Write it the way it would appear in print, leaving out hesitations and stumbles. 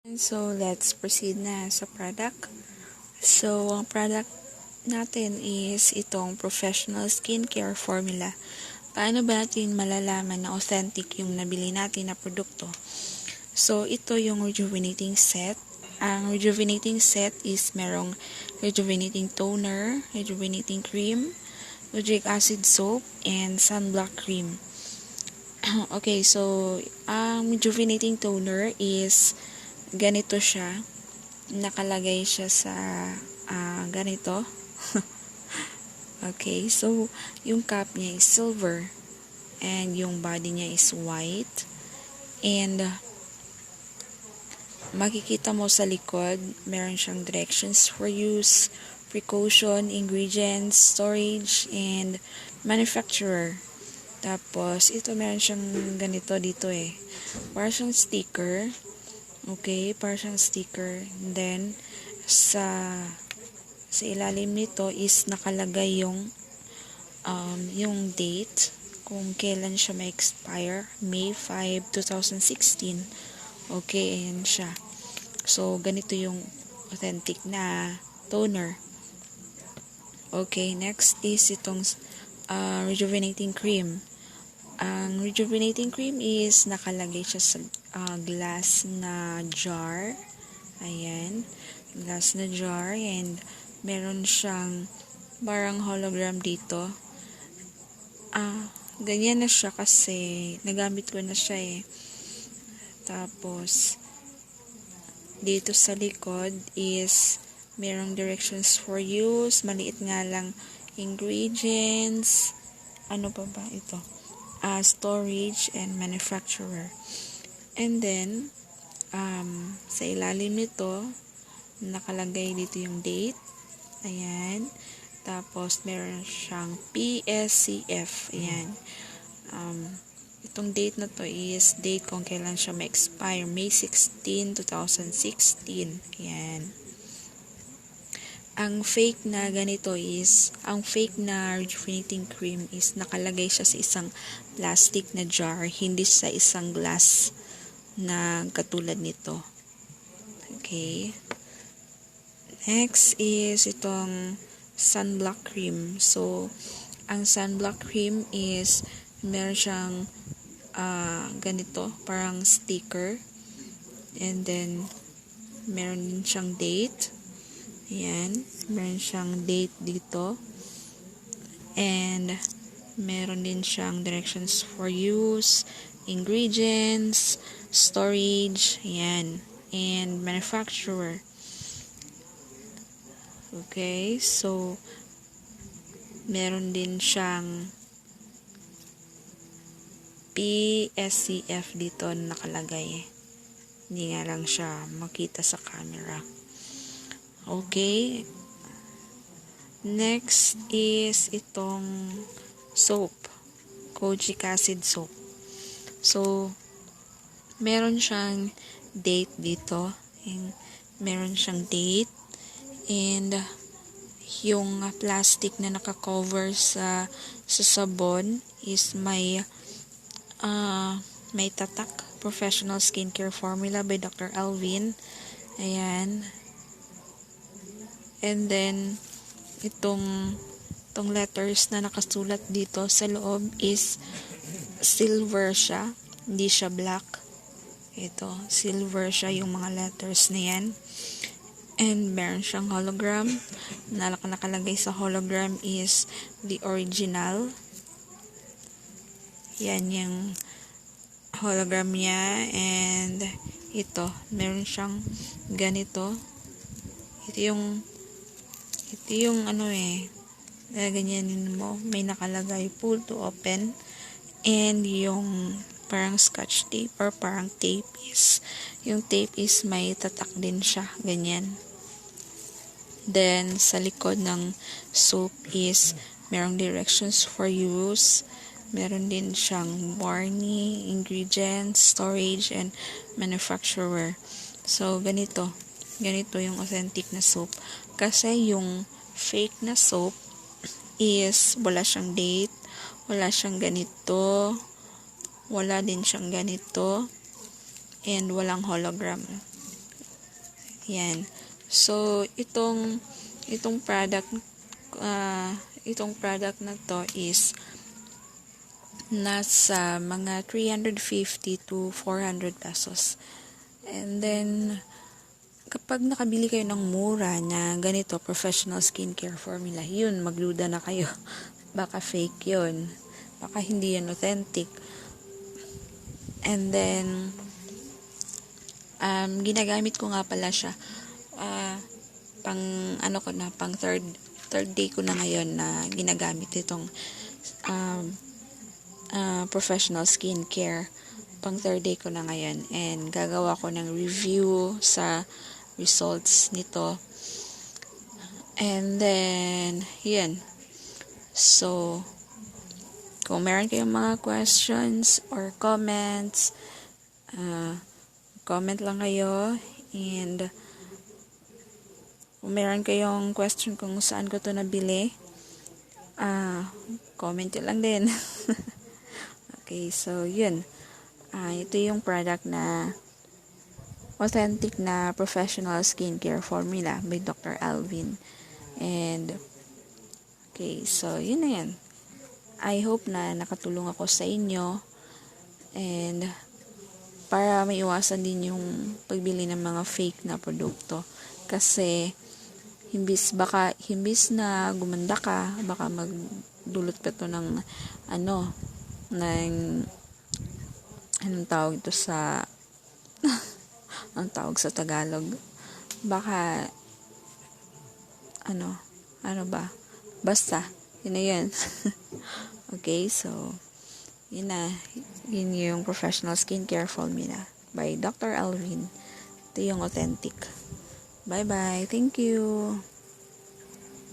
So, let's proceed na sa product. So, ang product natin is itong professional skincare formula. Paano ba natin malalaman na authentic yung nabili natin na produkto? So, ito yung rejuvenating set. Ang rejuvenating set is merong rejuvenating toner, rejuvenating cream, nucleic acid soap, and sunblock cream. Okay, so, ang rejuvenating toner is ganito siya. Nakalagay siya sa ganito. Okay, so yung cap niya is silver and yung body niya is white. And makikita mo sa likod, meron siyang directions for use, precaution, ingredients, storage, and manufacturer. Tapos, ito meron siyang ganito dito para siyang sticker. Okay, para siyang sticker. And then, sa ilalim nito is nakalagay yung date kung kailan siya ma-expire. May 5, 2016. Okay, ayan siya. So, ganito yung authentic na toner. Okay, next is itong rejuvenating cream. Ang rejuvenating cream is nakalagay siya sa glass na jar. Ayan. Glass na jar. And meron siyang parang hologram dito. Ganyan na siya kasi nagamit ko na siya Tapos, dito sa likod is merong directions for use. Maliit nga lang ingredients. Ano pa ba ito? Storage and manufacturer. And then, sa ilalim nito, nakalagay dito yung date. Ayan. Tapos, meron siyang PSCF. Ayan. Itong date na to is date kung kailan siya ma-expire. May 16, 2016. Ayan. Ang fake na ganito is, ang fake na rejuvenating cream is nakalagay siya sa isang plastic na jar, hindi sa isang glass na katulad nito. Okay. Next is itong sunblock cream. So, ang sunblock cream is meron siyang ganito, parang sticker. And then, meron din siyang date. Ayan. Meron siyang date dito. And, meron din siyang directions for use, ingredients, storage, ayan. And, manufacturer. Okay. So, meron din siyang PSCF dito na nakalagay. Hindi nga lang siya makita sa camera. Okay. Next is itong soap. Kojic acid soap. So, meron siyang date dito. And meron siyang date. And yung plastic na nakakover sa sabon is may tatak. Professional Skincare Formula by Dr. Alvin. Ayan. And then, itong letters na nakasulat dito sa loob is silver siya. Hindi siya black. Ito, silver siya yung mga letters na yan. And meron siyang hologram. Nakalagay sa hologram is the original. Yan yung hologram niya. And ito, meron siyang ganito. Ito yung ganyanin mo, may nakalagay pull to open, and yung parang scotch tape or parang tape is, yung tape is may tatak din siya, ganyan. Then, sa likod ng soap is merong directions for use, meron din siyang warning, ingredients, storage, and manufacturer. So, ganito yung authentic na soap. Kasi yung fake na soap is wala siyang date, wala siyang ganito, wala din siyang ganito, and walang hologram. Yan. So, itong product na to is nasa mga 350 to 400 pesos. And then, kapag nakabili kayo ng mura na ganito, professional skincare formula, yun, magduda na kayo. Baka fake yun. Baka hindi yan authentic. And then, ginagamit ko nga pala siya. Pang third day ko na ngayon na ginagamit itong professional skincare. Pang third day ko na ngayon, and gagawa ko ng review sa results nito. And then, yan. So, kung meron kayong mga questions or comments, comment lang kayo. And kung meron kayong question kung saan ko to nabili, comment lang din. Okay, so yun. Ito yung product na authentic na professional skincare formula by Dr. Alvin. And okay, so yun na yan. I hope na nakatulong ako sa inyo, and para maiwasan din yung pagbili ng mga fake na produkto. Kasi himbis na gumanda ka, baka magdulot pa to ng anong tawag ito sa ang tawag sa Tagalog, baka ano ba, basta yun na yun. Okay, so yun yung professional skincare formula by Dr. Alvin. Ito yung authentic. Bye bye, thank you.